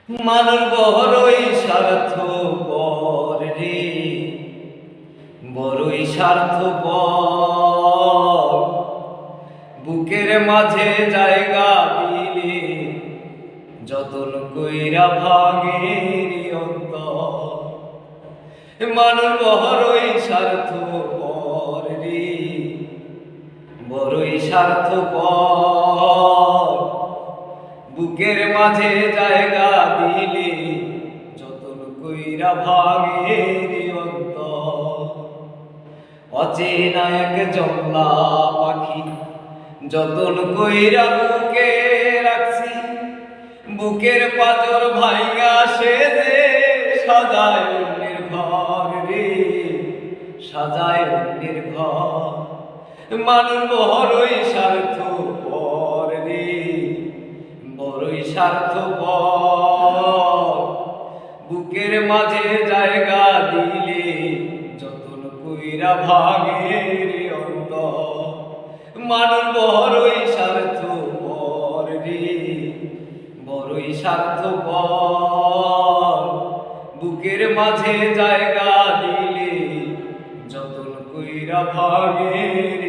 মানুষ বড়ই স্বার্থপর রে, বড়ই স্বার্থপর। বুকের মাঝে জায়গা দিলে যতন কইরা ভাঙের অন্তর। মানুষ বড়ই স্বার্থপর রে, বড়ই স্বার্থপর। বুকের মাঝে জায়গা দিলে যতন কইরা ভাঙের অন্তর। অচেনা এক জংলা পাখি যতন কইরা বুকে রাখছি, বুকের পাজর ভাইঙা সে যে সাজায় অন্যের ঘর রে, সাজায় অন্যের ঘর। মানুষ বড়ই স্বার্থপর রে, বড়ই স্বার্থপর। বুকের মাঝে জায়গা দিলে যতন কইরা ভাঙের অন্তর। মানুষ বড়ই স্বার্থপর রে, বড়ই স্বার্থপর। বুকের মাঝে জায়গা দিলে যতন কইরা ভাঙের